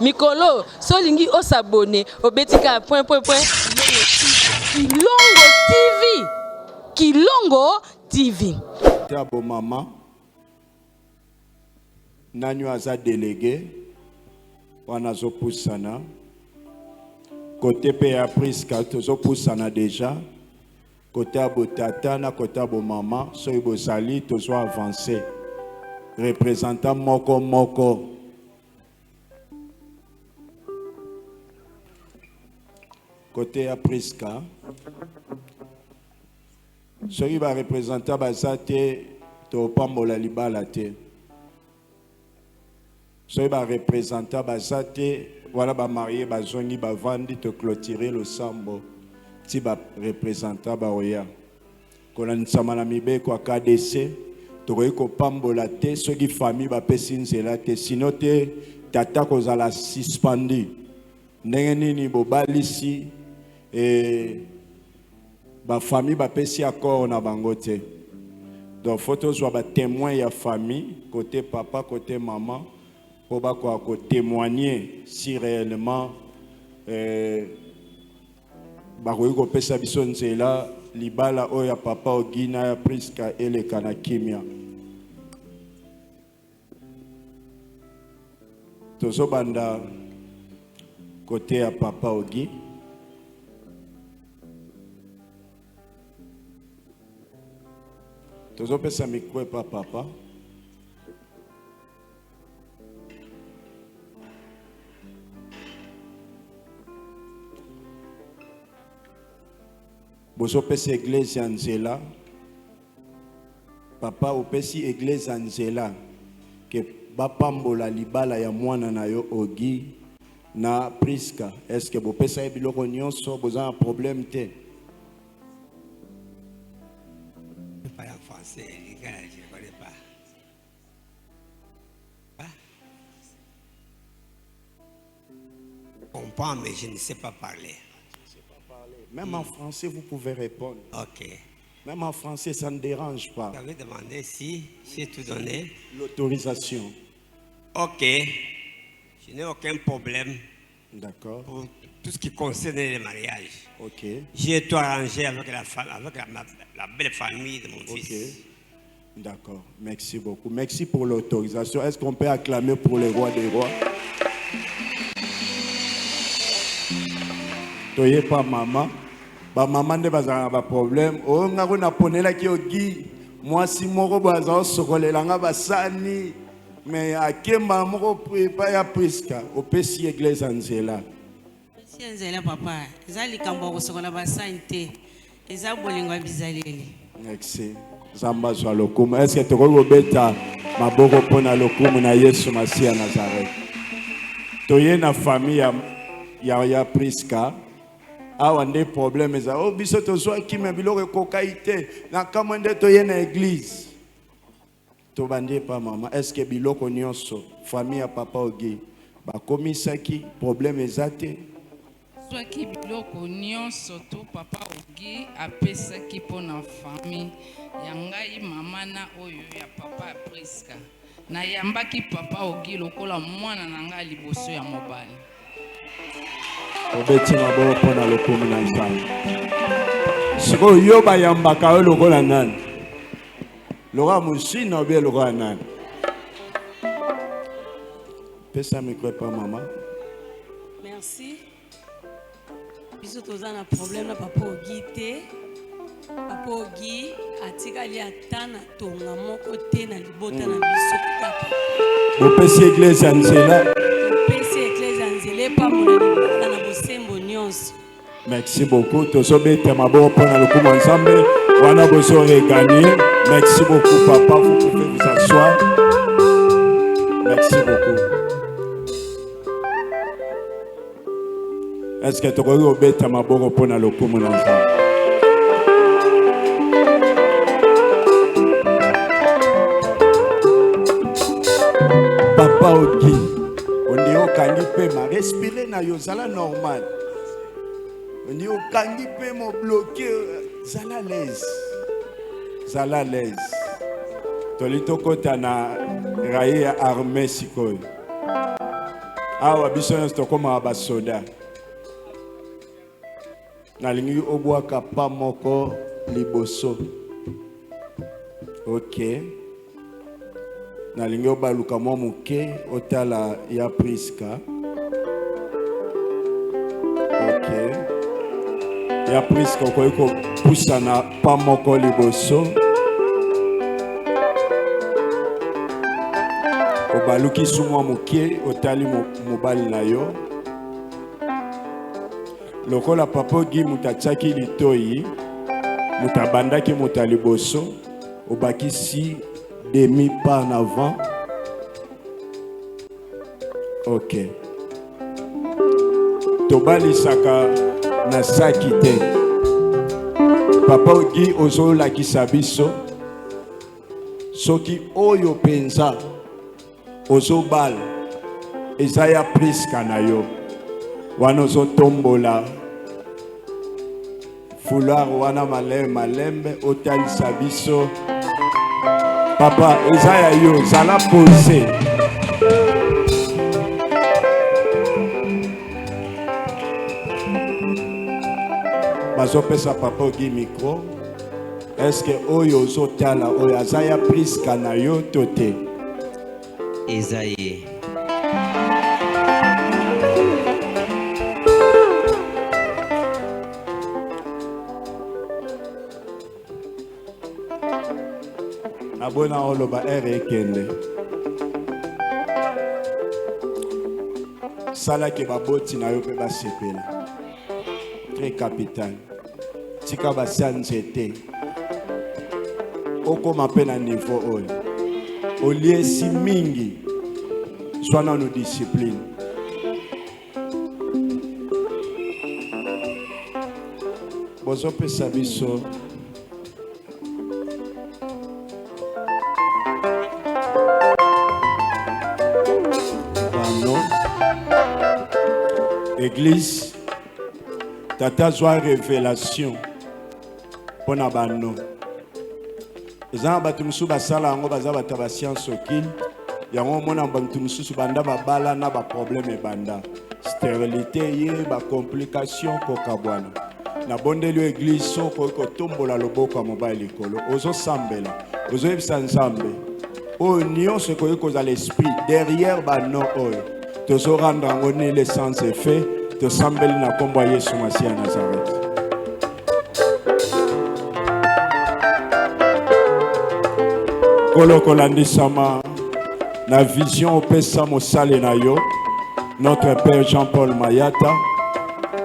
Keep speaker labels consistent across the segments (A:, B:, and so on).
A: Mikolo, solingi o s'abonner au betika point. Kilongo TV. Kilongo TV.
B: Tabo maman. Nanyo aza délégué. Wana zo poussana. Côté PA Priska, tozo poussana déjà. Côté abo tata na côté abo maman, so ibo sali tozo avancé. Représentant moko. Côté à Priska. So iba représentant bazate to pambola libala te. So iba représentant bazate voilà ba marié ba zongi ba vandi te clôturer le sambo. Ti ba représentant ba oya. Kona nsamana mibe kwa KDC to ko pambola te so ki famille ba pesinzela te sino te tata ko za la suspendi. Ndenge nini bobalisi ba famille ba pesi accord na bango te. Donc photos soit ba témoin ya famille côté papa côté maman pour ba ko témoigner si réellement ba ko pesa biso nzela libala oya papa ogina ya Priska ele kana kimia. Tozo banda côté ya papa ogi. Tozo pesa mikwe pa papa. Bozo pesa église Anzela. Papa opesi église Anzela ke bapambola libala ya mwana na yo ogi na Priska. Est-ce que bo pesa biloko nyonso boza un problème te?
C: Je ne connais pas. Je comprends, mais je ne sais pas parler.
B: Même en français, vous pouvez répondre.
C: Ok.
B: Même en français, ça ne dérange pas.
C: Vous avez demandé si j'ai tout donné.
B: L'autorisation.
C: Ok. Je n'ai aucun problème.
B: D'accord.
C: Pour tout ce qui concerne les mariages.
B: Ok.
C: J'ai tout arrangé avec la belle famille de mon fils.
B: D'accord. Merci beaucoup. Merci pour l'autorisation. Est-ce qu'on peut acclamer pour le roi des rois? Toye pas maman. Ba maman ne bazanga ba problème. O ngako na ponela ki ogi. Moi si moko baza sokolelanga basani. Mais akemba moko pa ya Priska. Opesi église Anzela.
D: Si Anzela papa. Ezali kambo ko sokola basani te. Eza bolingo bizaleli.
B: Merci. Zamba zwa lokumu. Est-ce que tu peux beta maboko pona lokumu na Yesu Masia Nazareth? Toye na famille ya Priska. Awa nde problème za o biso tozwa kime biloko kokaite na kamwende toye na église. To bande pa mama. Est-ce que biloko nyonso famille ya papa ogi ba komisaki problème ezate?
E: Soki biloko nyonso to papa ogi apesaki pona famille yangai mama na oyo ya papa Priska na yambaki papa ogi lokola mwana nanga liboso ya mobali.
B: Obeti mabo pona lokumu na nzambe. Siko yo ba yambaka yo lokola nani? Loka musina obe lokola nani? Pesa micro pa mama.
D: Merci. Biso toza na problème na papa ogi te. Papa ogi atikali atana tonga moko te na libota na biso kaka.
B: Opesi église Anzela.
D: Opesi église Anzela pa mona libala na bosembo nyonso.
B: Merci beaucoup. Tozo bete mabo pona lokumu ensemble. Wana bozo regagner. Merci beaucoup papa, vous pouvez vous asseoir. Merci beaucoup. Est-ce que tu peux obéir à ma bonne pour le commun ensemble? Papa Ogi, on est au kangipe, ma respirer na yozala normal. On est au kangipe, mon bloqué, zala l'aise. Zala l'aise. Tolito kota na raye armée sikoy. awa biso nyonso tokóma basoda nalingi obwaka pa moko liboso. Ok, nalingi obaluka mwa moke otala ya Priska. Ok, ya Priska okoki kopusa na pa moko liboso. Obaluki sumwa moke otali mobali na yo. Lokola papa gi mutachaki litoi mutabandaki mutaliboso obakisi demi pas en avant. Ok, tobali saka na saki te. Papa gi ozo lakisa biso soki oyo penza ozo bal ezaya Priska na yo wana ozo tombola foulard wana malembe otalisa biso papa ezaya yo zala pose. Bazopesa papa gi micro. Est-ce que oyo ozotala oyo azaya Priska na yo to te?
F: Esaïe.
B: Abona oloba ere ekende. Sala ke baboti na yo pe basepela. Très capital. Tika basanzete. Okoma pe na niveau oyo. Oliesi mingi. Sois dans nos disciplines. Bozo pe sabiso. Église, tata zwa révélation pour na bano. Ezana batu musu basala yango baza bata ba science okil. Yango mona bantu musu banda babala na ba problème banda. Stérilité ye ba complication ko kabwana. Na bondeli église soko ko tombola loboko ya mobile likolo. Ozo sambela, ozo yebisa nzambe. O nyonso ko yeko za l'esprit derrière bano oyo. Tozo rendre en honneur les sans effet. To sambeli na kombo ya Yesu Masiya ya Nazareth. Kolo kolandisama na vision opesa mosale na yo. Notre Père Jean-Paul Mayata.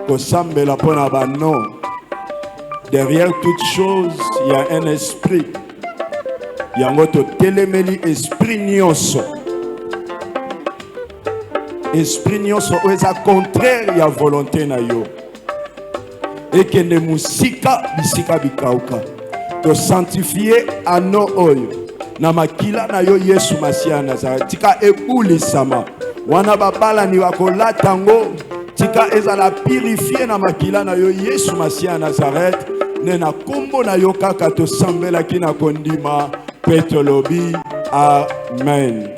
B: Ko sambela pona bano. Derrière toute chose, il y a un esprit. Yango to telemeli esprit nyonso. Esprit nyonso oza contraire ya volonté na yo. Ekende musika bisika bikauka. To sanctifier ano oyo. Na makila na yo Yesu Masiya ya Nazareth. Tika ebulisama. Wana babala ni wakolatango. Tika ezala purifier na makila na yo Yesu Masiya ya Nazareth. Nena kombo na yo kaka to sambela kina kondima. Petolobi. Amen.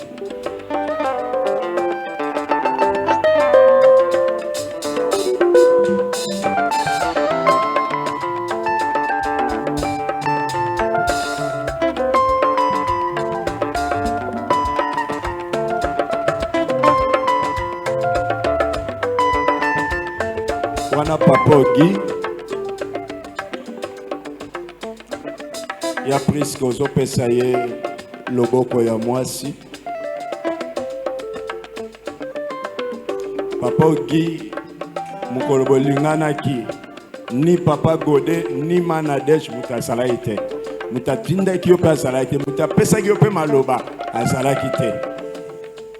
B: Wana papa Guy ya Priska ozopesa ye loboko ya mwasi. Papa Guy mukolo bolinganaki ni papa Gode ni Manadesh mutasala ite. Mutatinda ki yo pe azala ite, mutapesa ki yo pe maloba azala kite.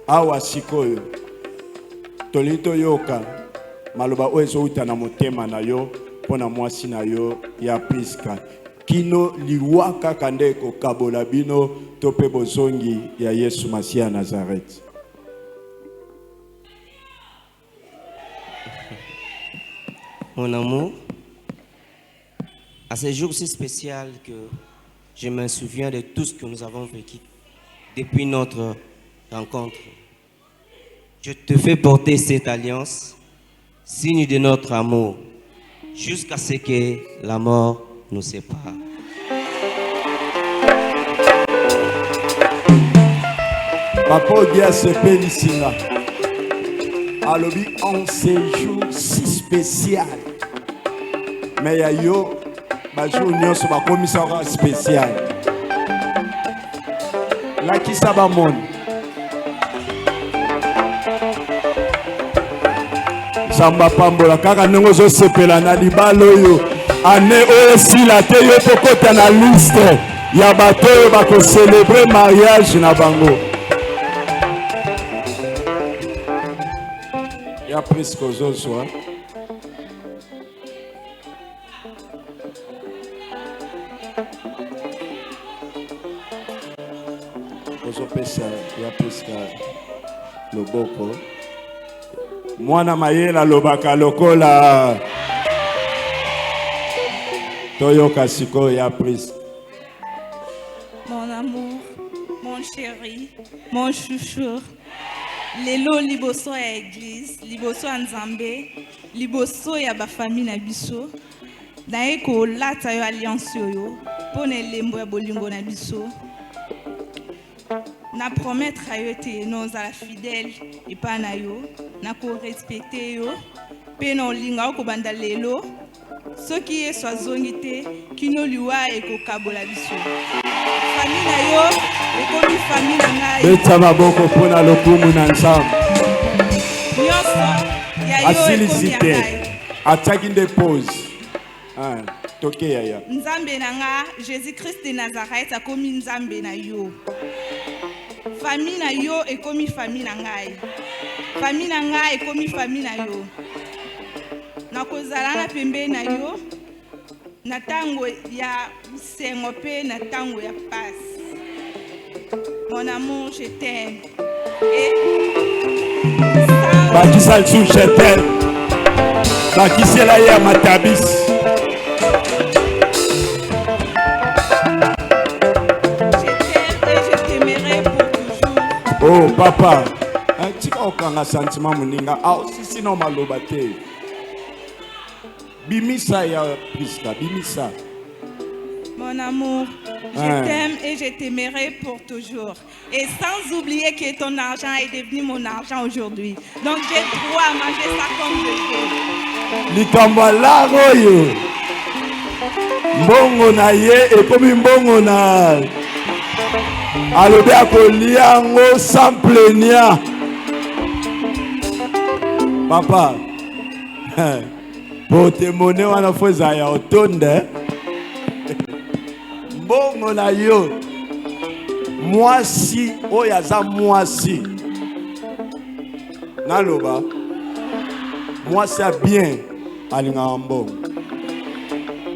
B: Awa sikoyo tolito yoka maloba oezo uta na motema na yo pona mwasi na yo ya Priska. Kino liwaka kande ko kabola bino tope bozongi ya Yesu Masiya ya Nazareth.
F: Mon amour, à ce jour si spécial que je me souviens de tout ce que nous avons vécu depuis notre rencontre. je te fais porter cette alliance, signe de notre amour, jusqu'à ce que la mort nous sépare.
B: Papa Ogi asepeli singa. Alobi en séjour si spécial. Mais ya yo bajour nyonso bakomisaka spécial. Lakisa ba monde. Samba pambola kaka ndenge ozosepela na libala oyo ane oyo esila te yo tokota na liste ya bato oyo bakocelebre mariage na bango. Ya presque ozozwa ozopesa ya presque loboko mwana mayela lobaka lokola toyoka sikoyo ya prise.
G: Mon amour, mon chéri, mon chouchou, lelo liboso ya église, liboso ya nzambe, liboso ya bafamille na biso, naye kolata yo alliance oyo pona elembo ya bolingo na biso. Na promettre yo te nozala fidèle epa na yo, na korespecte yo, pe na olinga okobanda lelo, soki yesu azongi te kino liwa ekokabola biso. Famille na yo ekomi famille na ngai.
B: Beta maboko pona lokumu na nzambe.
G: Nyonso ya yo ekomi ya ngai.
B: Ataki nde pause. Toke yaya.
G: Nzambe na nga Jésus-Christ de Nazareth akomi nzambe na yo. Famille na yo ekomi famille na ngai. Famille na ngai ekomi famille na yo. Nakozala na pembe na yo na tango ya sengo pe na tango ya passe. Mon amour, je t'aime. Et
B: bakisa lisusu je t'aime. Bakisela ye ya matabisi. Oh papa, tika okanga sentiment moninga sisi na maloba te. Bimisa ya Priska, bimisa.
G: mon amour, je t'aime et je t'aimerai pour toujours. Et sans oublier que ton argent est devenu mon argent aujourd'hui. Donc j'ai droit à manger ça comme je veux.
B: Likambo laroyo. Mbongo na ye ekomi mbongo na alobi akolia yango sans plaignant. Papa, po temone wana fo eza ya otonde mbongo na yo mwasi oyo aza mwasi naloba mwasi ya bien alingaka mbongo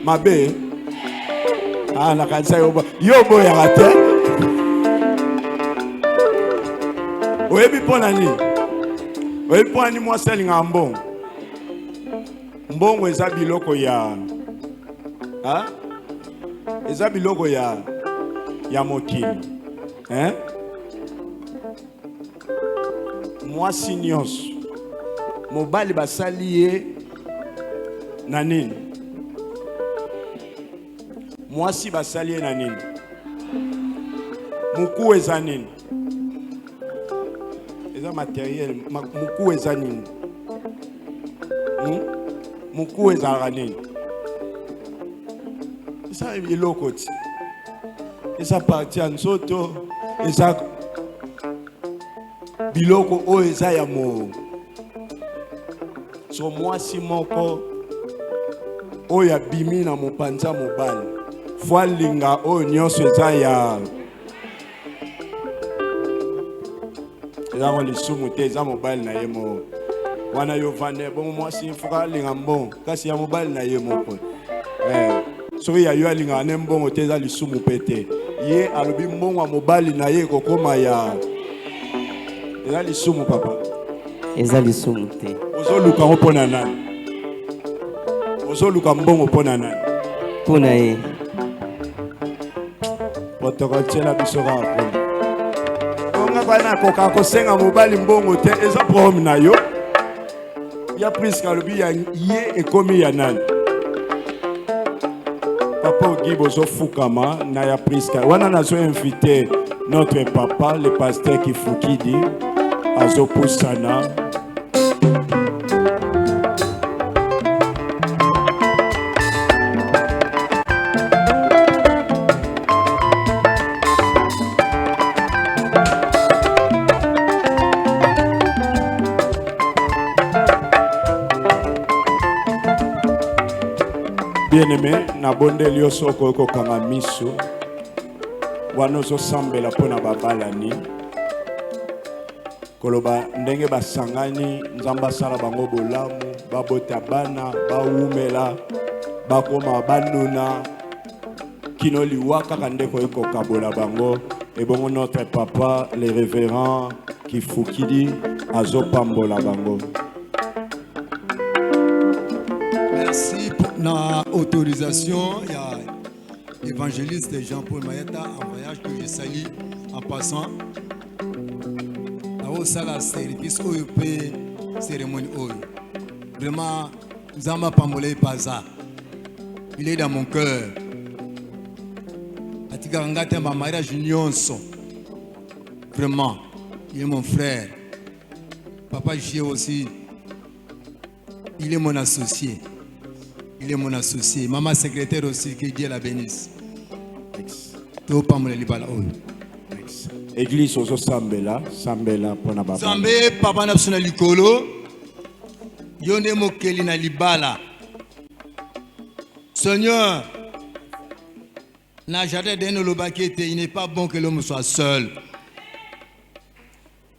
B: mabe nakanisa yo boyaka te oyebi mpona nini oyebi mpona nini mwasi alingaka mbongo mbongo eza biloko ya eza biloko ya mokili mwasi nyonso mobali basali ye na nini mwasi basali ye na nini muku eza nini eza matériel muku eza nini muku ezalaka nini eza biloko ti eza parti ya nzoto eza biloko oyo eza ya so mwasi moko oyo abimi na mopanza mobali fo alinga oyo nyonso eza ya ezango lisumu te eza mobali na ye moko wana yo vande bongo mwasi foka alinga mbongo kasi ya mobali na ye moko soki ya yo alingaka ne mbongo te eza lisumu mpe te ye alobi mbongo ya mobali na ye kokoma ya eza lisumu papa
F: eza lisumu te
B: ozoluka ngo mpo na nani ozoluka mbongo mpo na nani
F: mpo na ye
B: potokotiela biso kaka mpona onga kwa na koka kosenga mobali mbongo te eza problème na yo ya Priska lobi ya ye ekomi ya nani papa Ogi bozo fukama na ya Priska wana nazo invité notre papa le pasteur Kifukidi azo pusana bien-aimé na bondeli yo soko okokanga miso wana ozosambela mpo na babalani koloba ndenge basangani nzambe asala bango bolamu babota bana bawumela bakoma banuna kino liwa kaka ndeko ekokabola bango ebongo notre papa le révérend Kifukidi azopambola bango.
H: Merci pour la autorisation. Il y a l'évangéliste Jean-Paul Mayeta en voyage que je salue en passant. Au sala service OEP cérémonie OEP. Vraiment, Zama Pambolé Paza. Il est dans mon cœur. Atikangate ma mariage nyonso. Vraiment, il est mon frère. Papa J aussi. Il est mon associé. Il est mon associé. Maman secrétaire aussi, que Dieu la bénisse.
B: Église ozo sambela pona baba.
H: Sambe papa na sona likolo. Yonde mokeli na libala. Seigneur, na jardin d'un lobakete, il n'est pas bon que l'homme soit seul.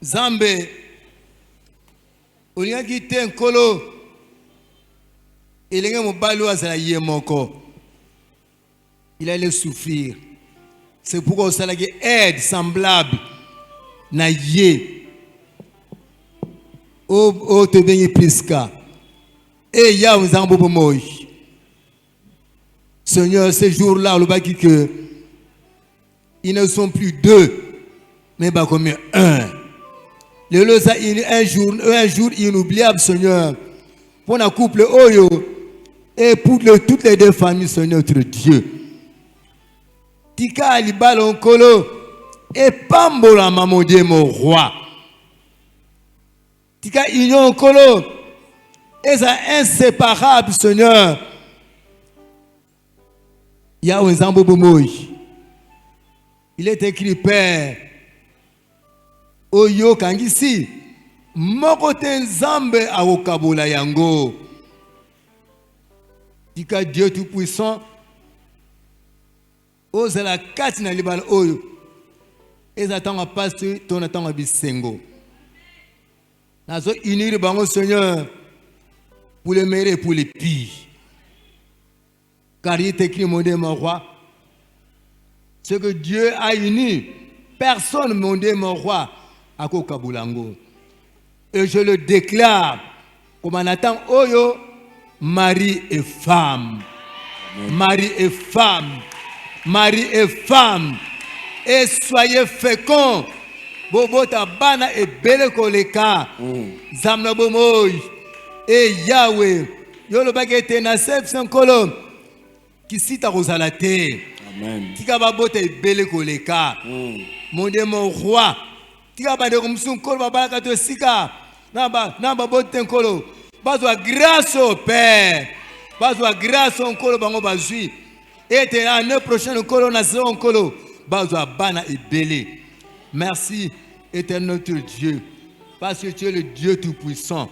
H: Zambe, olinga kite nkolo. Il allait souffrir. C'est pourquoi ça a aide semblable na yé. Oh te béni Priska. Et ya vous en beau moi. Seigneur, ces jours-là, le baki que ils ne sont plus deux, mais pas comme un. Un jour inoubliable, Seigneur, pour un couple Oyo. Et pour toutes les deux familles, Seigneur notre Dieu. Tika alibala onkolo et pambola mamodie mon roi. Tika union onkolo et ça inséparable, Seigneur. Yahweh Zambo Bomoy. Il est écrit Père. Oyo kangisi. Mokote Nzambe awokabola yango. Tika Dieu tout-puissant, ose la carte na libal oyo, et attend à passer ton attend à bisengo. Nazo unir bango Seigneur, pour les meilleurs et pour les pires. Car il est écrit mon Dieu mon roi, ce que Dieu a uni, personne mon Dieu mon roi, à Kokabulango. Et je le déclare, comme on attend oyo, mari et femme. Mari et femme. Mari et femme. Et soyez féconds. Bobo tabana et belle koleka. Zamna bomoy. Et Yahweh. Yolo bagete na sef sankolo. Qui cita rosalate.
B: Amen.
H: Tika babote et belle koleka. Mon Dieu mon roi. Tika bade kumsun kolo babala kato sika. Namba bote nkolo. Bazwa grâce au Père. Bazwa grâce au Nkolo bango bazui. Et l'année prochaine Nkolo na zéro Nkolo. Bazwa bana et belé. Merci éternel notre Dieu. Parce que tu es le Dieu tout-puissant.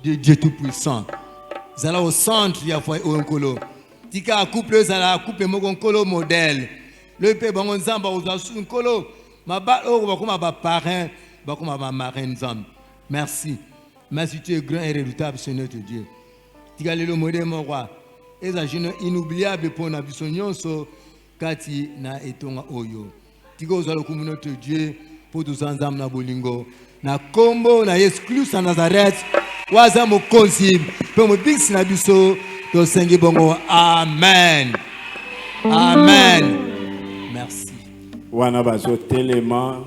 H: Dieu tout-puissant. Zala au centre ya foi au Nkolo. Tika couple zala couple moko Nkolo modèle. Le pe bango nzamba uzwa su Nkolo. Maba o bakoma ba parrain, bakoma ba marraine nzamba. Merci. Merci, tu es grand et redoutable, Seigneur notre Dieu. Tu as le modèle, mon roi. Et ça, je suis inoubliable pour la vie so Kati na etonga oyo. Tu as le notre Dieu pour tous ensemble na bolingo. Na combo, na exclus à Nazareth. Waza mo konsi. Pour mo bix na biso. To sengi bongo. Amen. Amen. Merci.
B: Wana bazo telema.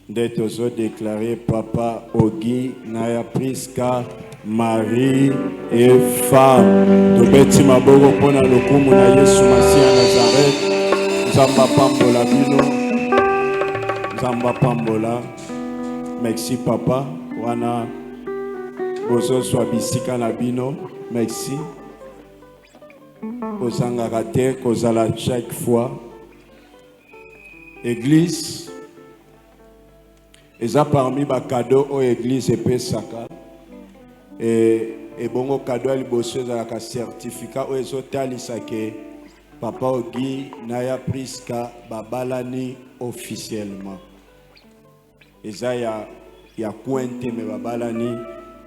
B: nde tozodéclare papa Ogi Naya Priska Marie et femme tobeti maboko mpona lokumu na Yesu Masi ya Nazareth. Nzamba pambola bino, Nzamba pambola. Merci papa wana bozozwa bisika na bino. Merci kozangaka te kozala chaque fois. Église eza parmi ba cadeau o église epesaka et bongo cadeau ya liboso ezalaka certificat oyo ezotalisa ke papa Ogi Naya Priska babalani officiellement. Eza ya kuente me babalani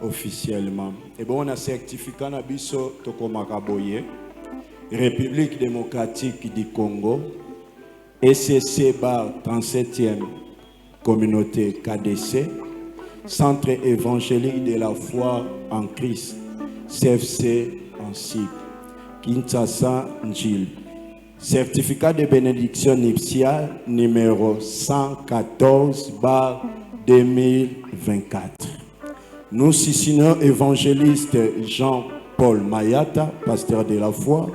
B: officiellement. Et bon on a certificat na biso tokomaka boye. République démocratique du Congo, ECC bar 37e communauté KDC, Centre évangélique de la foi en Christ, CFC en sigle, Kinshasa Njil. Certificat de bénédiction nuptiale numéro 114 bar 2024. Nous signons évangéliste Jean-Paul Mayata, pasteur de la foi,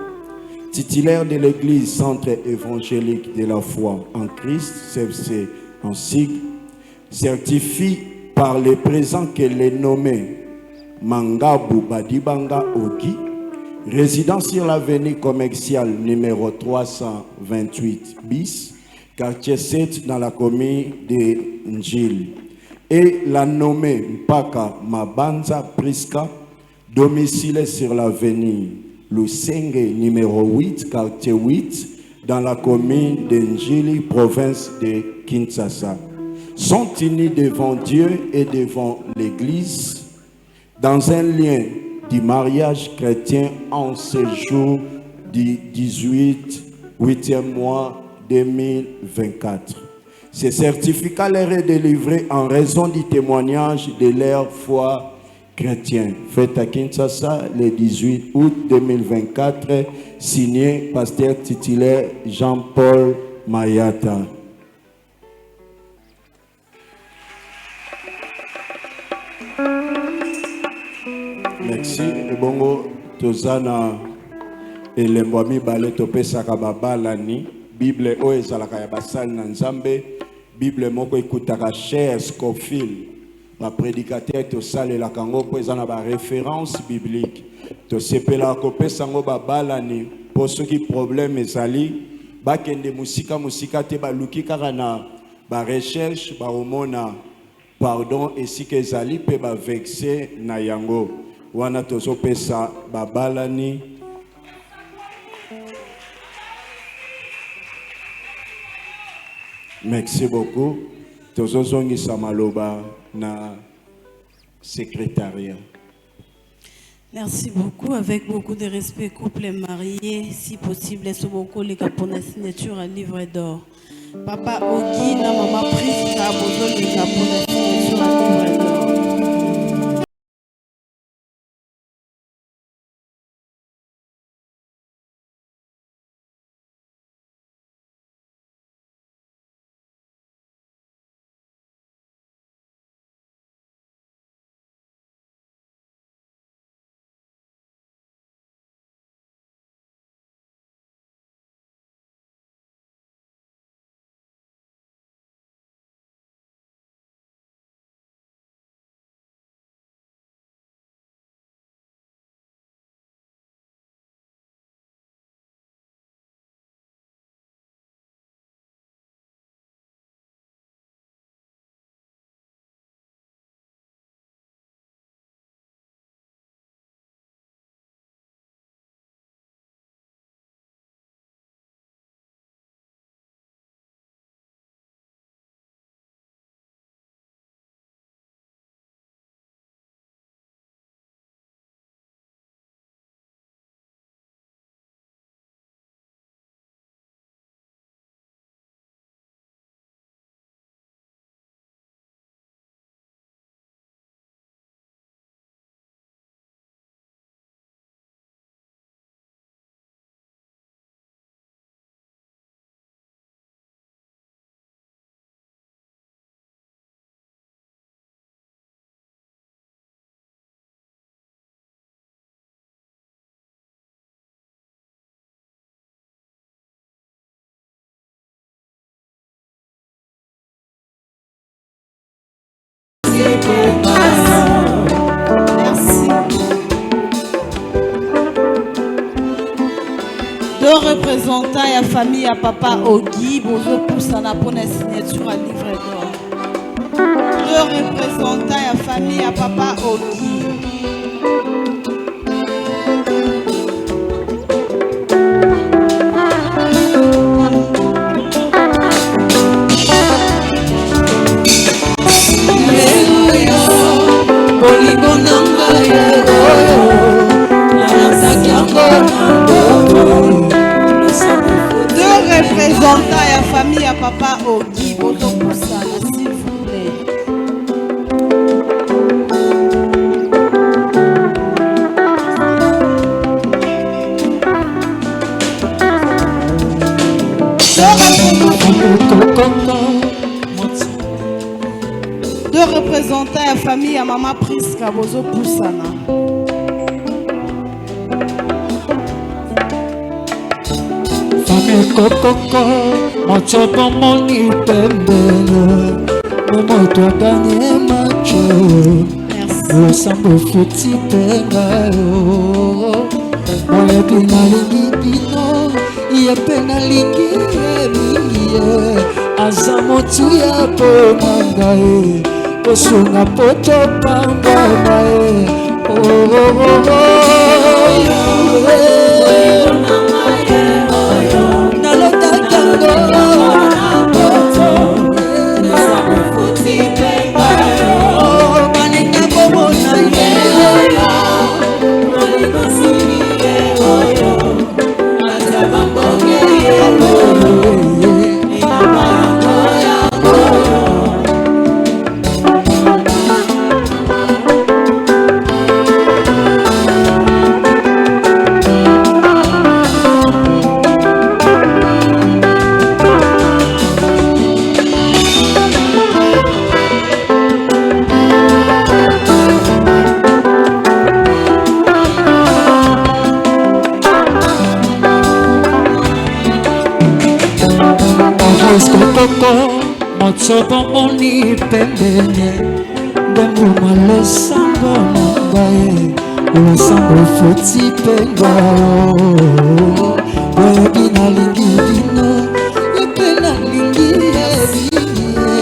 B: titulaire de l'église Centre évangélique de la foi en Christ, CFC en sigle, certifie par le présent que les nommés Mangabu Badibanga Ogi, résident sur l'avenue commerciale numéro 328 bis, quartier 7 dans la commune de Njil, et la nommée Mpaka Mabanza Priska, domicile sur l'avenue Lusenge numéro 8, quartier 8, dans la commune de Njili, province de Kinshasa, sont unis devant Dieu et devant l'Église dans un lien du mariage chrétien en ce jour du 8e mois 2024. Ce certificat leur est délivré en raison du témoignage de leur foi chrétienne. Fait à Kinshasa le 18 août 2024, signé pasteur titulaire Jean-Paul Mayata. Merci. Et bongo tozana elembo mibale topesaka babalani Bible oyo ezalaka ya basali na Nzambe. Bible moko ekutaka cher Scofield, ba prédicateur tosalelaka ngo po eza na ba référence biblique. Tosepelaka kopesa ngo babalani po soki problème ezali bakende musika te baluki kaka na ba recherche ba omona pardon esika ezali pe ba vexé na yango. Wana tozopesa babalani. Merci beaucoup. Tozozongisa maloba na secrétariat.
D: Merci beaucoup. Avec beaucoup de respect, couple marié, si possible, laisse beaucoup les pour la signature à livre d'or. Papa Ogi, la maman Priska, bozo les pour la signature à livre d'or.
G: représentants et la famille à papa Ogi, Bozo Poussana pour la signature à livre d'or. 2 représentants et la famille à papa Ogi. Représentants et la famille à papa Ogi, Bozo Poussana, s'il vous plaît. Deux représentants et la famille à maman Priska, Bozo Poussana.
I: Kokoko, mochopo moni pembele, momoto ganye macho, osambo futi pengayo, moye pina lingi pino, iye pena lingi mingiye, azamotu ya po mangaye, osunga poto pambanaye, mochopo moni pembele, dembuma le sambo nangaye, le sambo futi pengayo, oye bina lingi bino, epena lingi ebiye,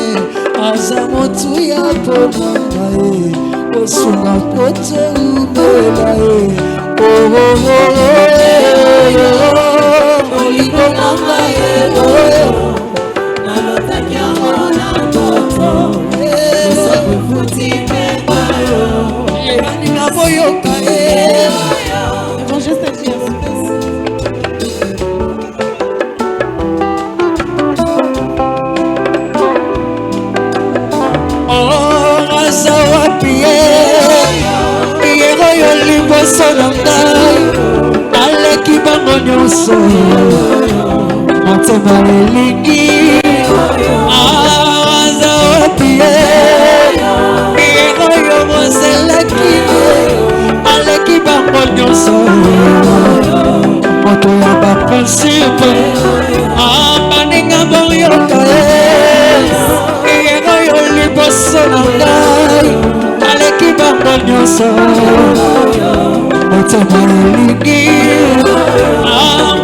I: azamotu ya po nangaye, osunga kote ubelaye, olingo nangaye, aleki bango nyonso motema elingi aza wapie oyo moselaki aleki bango nyonso moto ya baprincipe baninga boyoka oyo liboso na ngai aleki bango nyonso motema elingi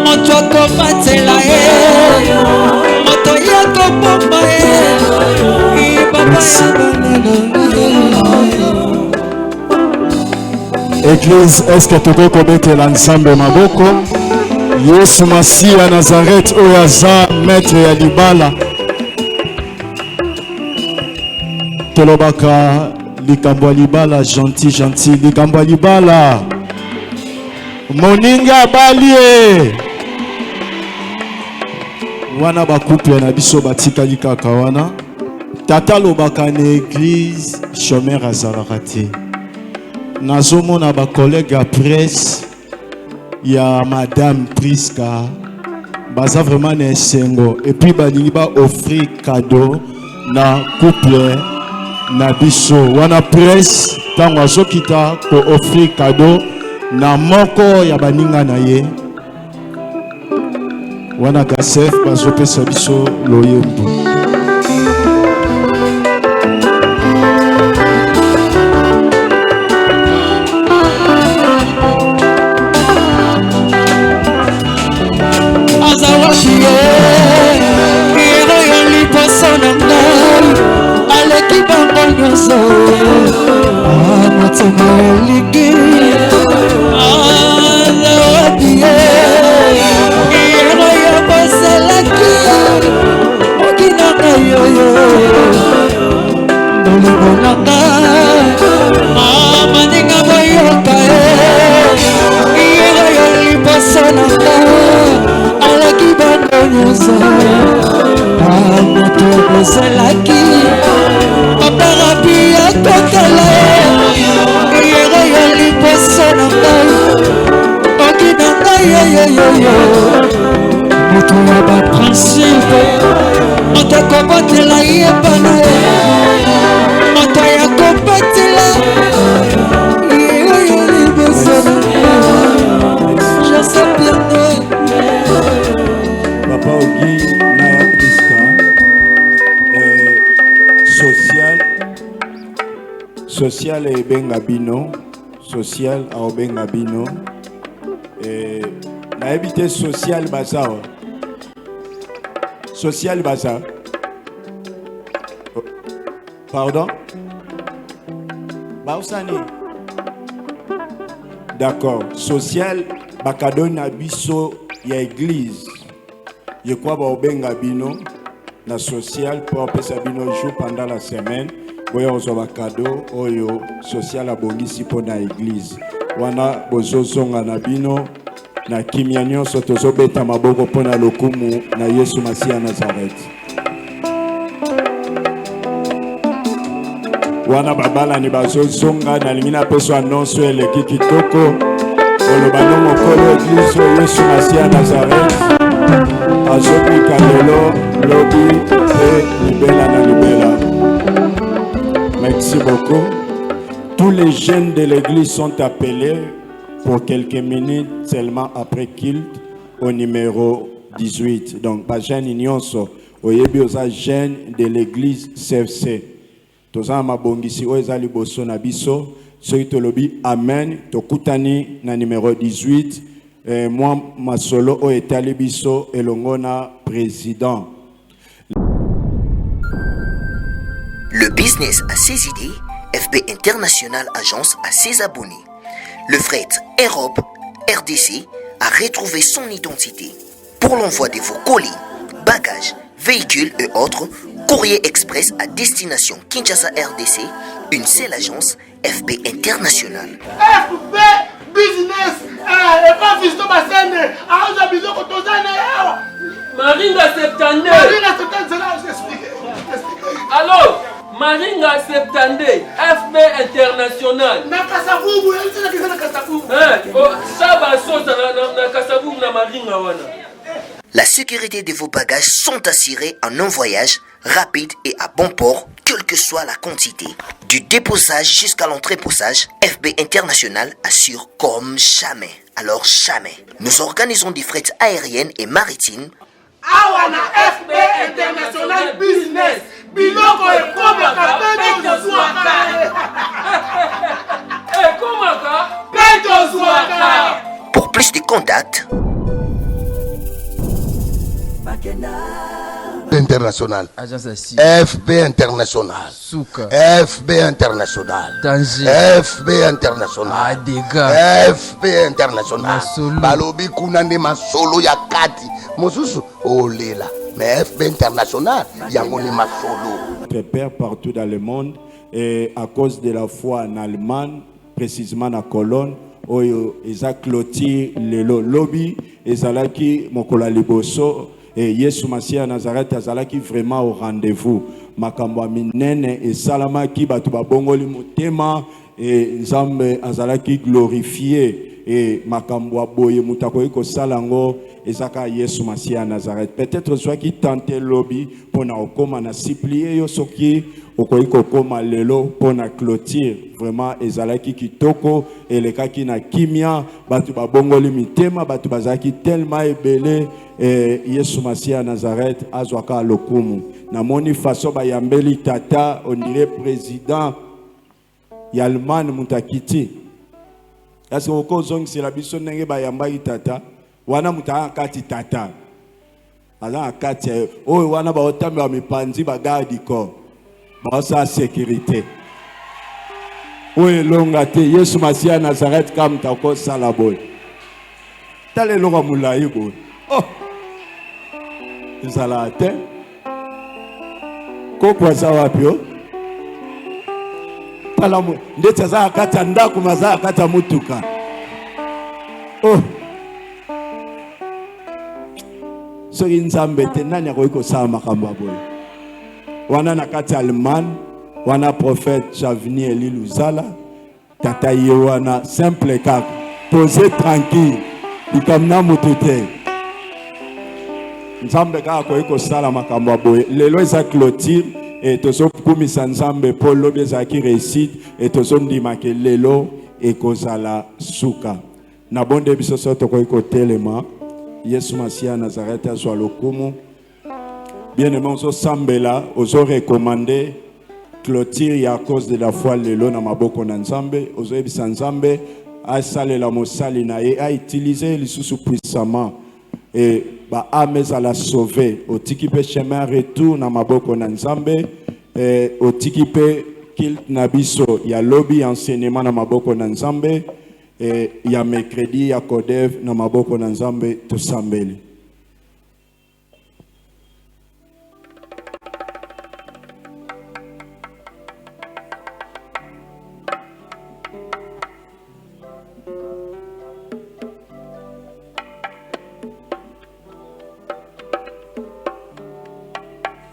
I: moto akobatela ye moto ya kobomba ye baba
B: Église, est-ce que tu peux connaître l'ensemble maboko? Yesu Masia Nazareth oyaza maître ya libala. Tolobaka likambo libala gentil likambo libala. Moninga balie. Wana ba couple na biso batikali kaka wana. Tata lobaka na église chômeur azalakati. Nazomona ba collègue à presse ya madame Priska baza vraiment na esengo et puis balingi ba offrir cadeau na couple na biso wana presse tango azokita ko offrir cadeau na moko ya baninga na ye wana gasef bazopesa biso loyembo.
I: ya baprincipe moto akobatela ye bana ye moto ya kobatela ye oyo liboso je sais bien
B: Papa Ogi Naya Priska social et benga bino social a benga bino na habité social bazar social bazar pardon Bausani d'accord social bakadona biso ya église je crois ba benga bino na social pour apesa bino jour pendant la semaine boya ozoba cadeau oyo social abongisi po na église wana bozozonga na bino na kimia nyonso tozobeta maboko po na lokumu na Yesu Masia Nazareth wana babala ni bazozonga na lingina peso annonce eleki kitoko oloba no mokolo église Yesu Masia Nazareth azobika lelo lobi e libela na libela. Merci beaucoup. Tous les jeunes de l'église sont appelés pour quelques minutes seulement après culte au numéro 18. Donc, pas jeune ignonso, oyebi oza jeune de l'église CFC. Toza mabongisi oza liboso na biso, soki tolobi amen, tokutani na numéro 18. Moi masolo o etali biso elongona président.
J: Le business a ses idées, FB International Agence a ses abonnés. Le fret Europe, RDC, a retrouvé son identité. Pour l'envoi de vos colis, bagages, véhicules et autres, courrier express à destination Kinshasa RDC, une seule agence, FB International.
K: FB Business, et pas Fisto Bassene, à Bizo Kotozane.
A: Maringa 72.
K: Maringa 72, c'est là où j'explique.
A: Alors Maringa 72, FB International.
K: Na Kasavubu, il y a Kasavubu.
A: Ça va sauter na Kasavubu na Maringa wana.
J: La sécurité de vos bagages sont assurées en un voyage rapide et à bon port, quelle que soit la quantité. Du déposage jusqu'à l'entreposage, FB International assure comme jamais. Alors jamais. Nous organisons des frettes aériennes et maritimes.
K: Awana FB International Business. Biloko e komaka peto zwaka.
A: E komaka
K: peto zwaka.
J: Pour plus de contacts,
L: International. FB International. FB International. FB International. FB International. Balobi kuna nde masolo ya kati. Mosusu olela. Mais FB International, yango ni masolo.
B: Notre Père partout dans le monde et à cause de la foi en Allemagne, précisément à Cologne, oyo eza clôture le lobby ezalaki mokola liboso. Et Yesu Masia Nazareth azalaki vraiment au rendez-vous. Makambo minene et salamaki batu babongoli motema et Nzambe azalaki glorifié et makambo boye mutakoyi ko salango ezaka Yesu Masia Nazareth. Peut-être soit qui tentait lobby pour na okoma na supplier yo soki okoyi ko koma lelo pour na clôture vraiment ezalaki kitoko elekaki na kimia batu babongoli mitema batu bazaki tellement ebele. Yesu Masia Nazareth azwaka lokumu na moni façon ba yambeli tata on dirait président Yalman mutakiti parce que ko zong c'est la biso ndenge ba yambaki tata wana mutaka kati tata ala kati o wana ba otambe wa mipanzi ba garde corps ba sa sécurité o elonga te Yesu Masia Nazareth kam ta ko sala boy tale longa mulai boy oh Zalate Koko za wapyo Palamu ndeta za kata ndaku maza kata mutuka oh so Nzambe te nani akoiko sama makambo boy wana na kata Allemagne wana prophète Javini Eli Luzala tata yewana simple kaka posé tranquille ikamna mutute Nzambe kaka koyeko sala makambo boye. Lelo eza clôture et tozo kumisa Nzambe po lobi ezaki réussite et tozo ndima ke lelo ekozala suka. Na bonde biso soto koyeko telema. Yesu Masia Nazareth azwa lokumu. Bien-aimé, ozo sambela, ozo recommander clôture à cause de la foi lelo na maboko na Nzambe, ozo ebisa Nzambe a salé la mosali na ye a utilisé lisusu puissamment et ba amez à la sauver au tikipe chemin retour na maboko na Nzambe et au tikipe kilt na biso ya lobby enseignement na maboko na Nzambe et ya mercredi ya kodev na maboko na Nzambe to sambeli.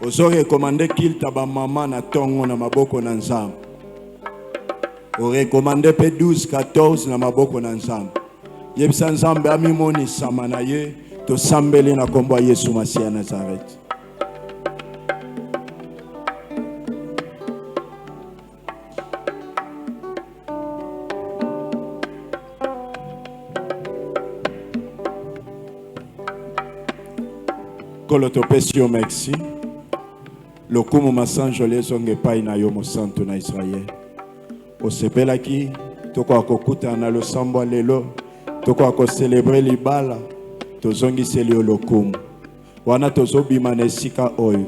B: Ozo recommandé qu'il taba maman na tongo na maboko na Nzambe. O recommandé pe 12 14 na maboko na Nzambe. Yebisa Nzambe amimoni sama na ye to sambeli na kombo Yesu Masia Nazareth. Kolotopesio merci. Lokumu masanjole zonge pai na yo mosantu na Israel. Osepelaki toko akokuta na losambo lelo toko akoselebre libala tozongi selio lokumu. Wana tozobima na esika oyo.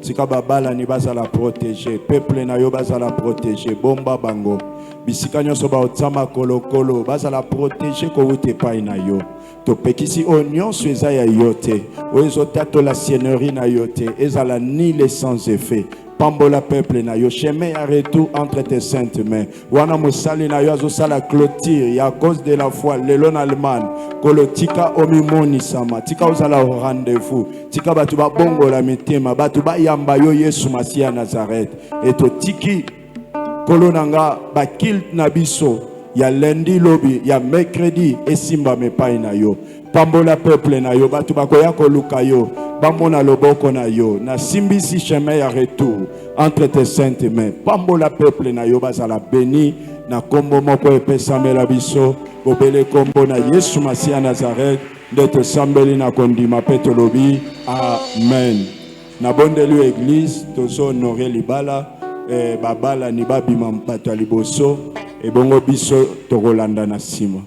B: Tika babala ni bazala protéger, peuple na yo bazala protéger, bomba bango. Bisika nyonso ba otsama kolokolo bazala protéger ko ute pai na yo. To pekisi onion sueza ya yote oezo tato la seigneurie na yote ezala ni les sans effet pambola peuple na yo chemin à retour entre tes saintes mains wana mosali na yo azosala clôture ya cause de la foi lelo na Allemagne kolotika omimoni sama tika ozala au rendez-vous tika batu ba bongola mitema batu ba yamba yo Yesu Masia Nazareth et to tiki kolonanga ba kilt na biso ya lundi lobi ya mercredi esimba mepai na yo pambola peuple na yo batu bakoya koluka yo bamona loboko na yo na simbisi chemin ya retour entre tes saintes mains pambola peuple na yo bazala béni na kombo moko epesamela biso bobele kombo na Yesu Masia Nazareth nde tosambeli na kondima pe tolobi amen. Na bondelu église tozo honorer libala babala ni babima mpato liboso et bongo biso tokolanda na sima.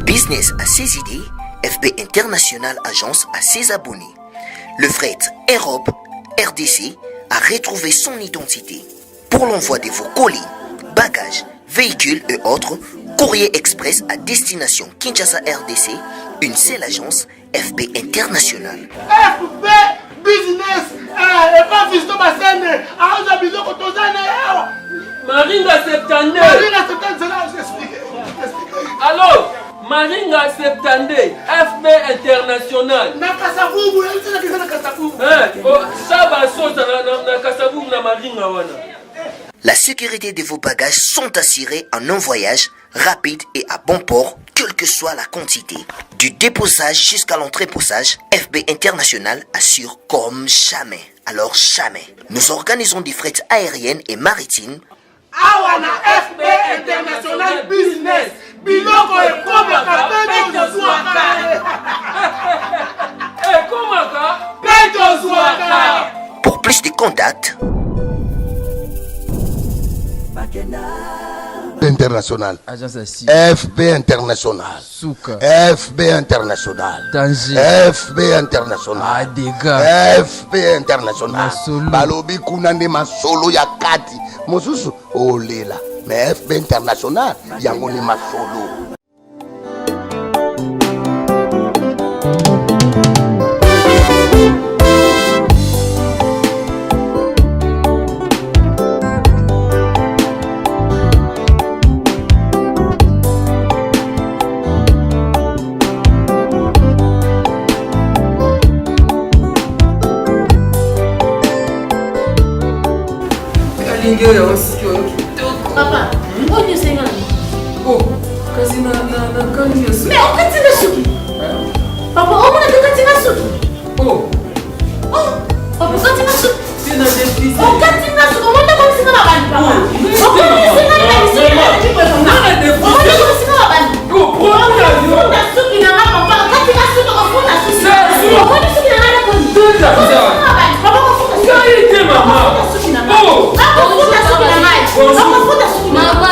J: Business à ses idées, FB International Agence à ses abonnés. Le fret Europe, RDC a retrouvé son identité. Pour l'envoi de vos colis, bagages, véhicules et autres, courrier express à destination Kinshasa RDC, une seule agence, FB International.
K: FB Business, et pas Fisto Bassene, à Zabizo Kotozane.
A: Maringa 72.
K: Maringa 72, j'explique.
A: Alors Maringa 72, FB International.
K: Na Kasavubu, elle dit na Kasavubu.
A: Ça va sauter na Kasavubu na Maringa wana.
J: La sécurité de vos bagages sont assurées en un voyage rapide et à bon port, quelle que soit la quantité. Du déposage jusqu'à l'entreposage, FB International assure comme jamais. Alors jamais. Nous organisons des frettes aériennes et maritimes.
K: Awana FB International Business. Biloko ekomaka pete ozwaka.
A: Ekomaka
L: International.
I: Agence Assis.
L: FB International.
I: Souka.
L: FB International.
I: Danger.
L: FB International.
I: Dégâts.
L: FB International.
I: Masolo.
L: Balobi kunande masolo ya kati. Mosusu olela. Mais FB International yango ni masolo.
M: Papa, où est-ce que
I: oh, kasi na kani ya
M: mais on continue suki. Papa, on va continue suki.
I: Oh.
M: Oh, papa continue suki.
I: Tu n'as des fils.
M: On continue suki. On va comme si on avait papa. On continue suki. On va comme si on avait.
I: Oh, prends l'avion.
M: On a suki na papa. On continue suki. On va suki. On continue suki na papa.
I: Deux personnes.
M: Papa, on va suki.
I: Qualité maman.
M: Oh. Papa, on va suki na papa. On va suki na papa.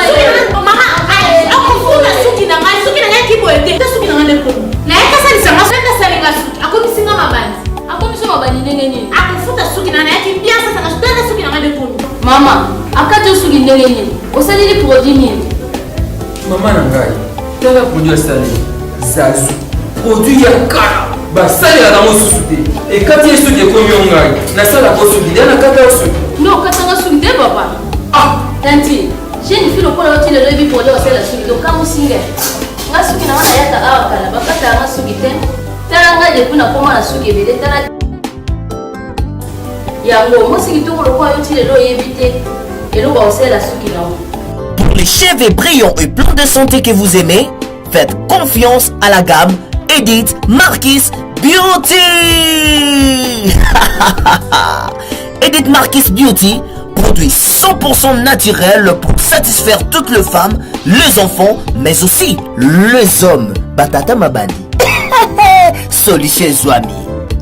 M: Suki na ngai ki boete suki na ngai ko na yaka sali sama senda sali nga suki akomisinga mabandi akomiso mabandi ndenge nini akufuta suki na yaki bien sasa na senda suki na ngai ko mama akati suki ndenge nini osali li produit nini
I: Mama na ngai tala produit sali zazu produit ya kala ba sali la mosusu te e kati yesu de komi ngai na sala ko suki na kata suki
M: no katanga suki de papa
I: ah
M: tanti j'ai une fille au point où il est levé pour aller au ciel suki donc comme singa nga suki na wana yata awa kala bakata nga suki te tala nga depuis na koma na suki bele tala yango mosiki to ko kwa yoti lelo yebite elo ba osela suki na.
J: Pour les cheveux brillants et pleins de santé que vous aimez, faites confiance à la gamme Edith Marquis Beauty. Edith Marquis Beauty, produit 100% naturel pour satisfaire toutes les femmes, les enfants, mais aussi les hommes. Batata Mabani. Solution Zouami.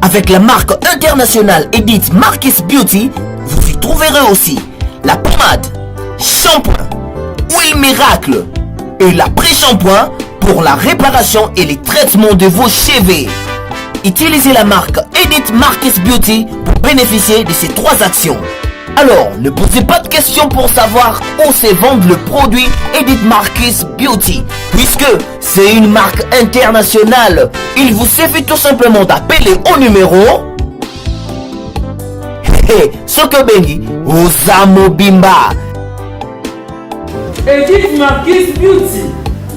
J: Avec la marque internationale Edith Marquis Beauty, vous y trouverez aussi la pommade, shampoing, huile miracle et l'après-shampoing pour la réparation et les traitements de vos cheveux. Utilisez la marque Edith Marquis Beauty pour bénéficier de ces 3 actions. Alors, ne posez pas de questions pour savoir où se vend le produit Edith Marquis Beauty, puisque c'est une marque internationale. Il vous suffit tout simplement d'appeler au numéro Sokobengi Osamo Bimba.
I: Edith Marquis Beauty,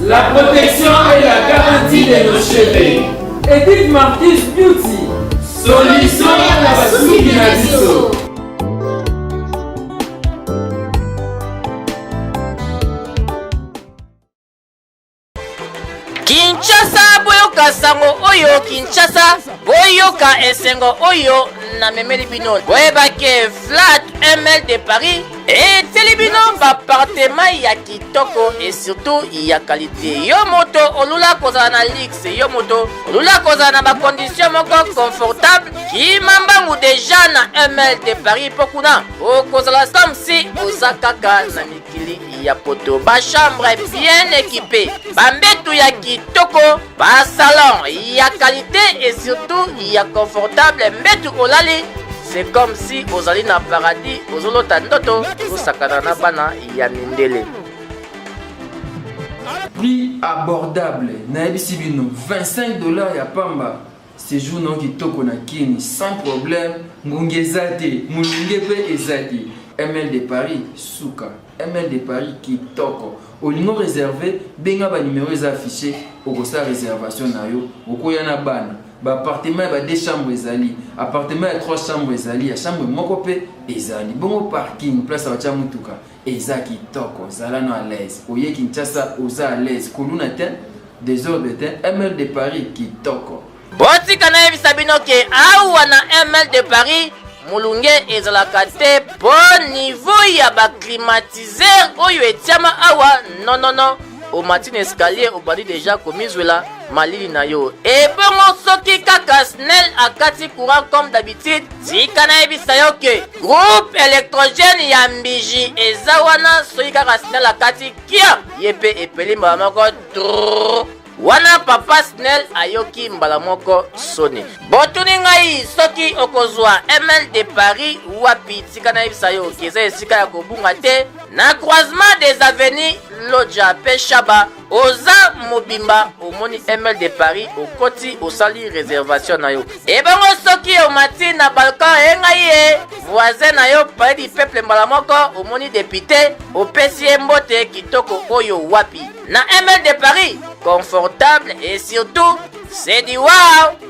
I: la protection et la garantie de nos cheveux. Edith Marquis Beauty, solution à la suki na biso.
N: Kinshasa boyoka sango oyo Kinshasa boyoka esengo oyo na memeli bino boyebake Flat ML de Paris et telebino bappartement ya kitoko et surtout ya qualité. Yo moto olula kozala na luxe, yo moto olula kozala na bacondition moko confortable ki mambangu deja na ML de Paris pokuna okozala samsi ozakaka na mikili ya poto ba chambre bien équipée bambetu ya kitoko ba salon ya qualité et surtout ya confortable mbetu olali. C'est comme si ozali na paradis ozolota ndoto osakana na bana ya mindele.
I: Prix abordable na ebisi bino $25 ya pamba séjour non kitoko na kini sans problème ngongezate mulunge pe ezati ML de Paris Souka ML de Paris kitoko olingo réservé benga ba numéro affiché okosa réservation na yo okoya na bana ba appartement ba 2 chambres ezali appartement ya 3 chambres ezali ya chambre moko pe ezali bongo parking place abacha mutuka eza kitoko zala no à l'aise oye Kinshasa oza à l'aise koluna te désordre te ML de Paris kitoko
N: botika na yebisa bino ke awa na ML de Paris mulunge ezalaka te po niveau ya baclimatiseur oyo etiama awa non au matin escalier obandi déjà komizwela malili na yo ebongo soki kaka kaka SNEL akati courant comme d'habitude. Tika nayebisa yo ke groupe électrogène ya Mbiji eza wana soki kaka SNEL akati kia ye pe epeli mbala moko wana papa SNEL ayoki mbala moko soni. Botuni ngai soki okozwa ML de Paris wapi tika nayebisa yo keza esika ya kobunga te na croisement des avenues Lodja Peshaba oza mobimba omoni ML de Paris okoti osali réservation na yo. Ebongo soki omati na balcon engai ye voisin na yo palais du peuple mbala moko omoni député opesi mbote kitoko oyo wapi na ML de Paris confortable et surtout c'est du wow.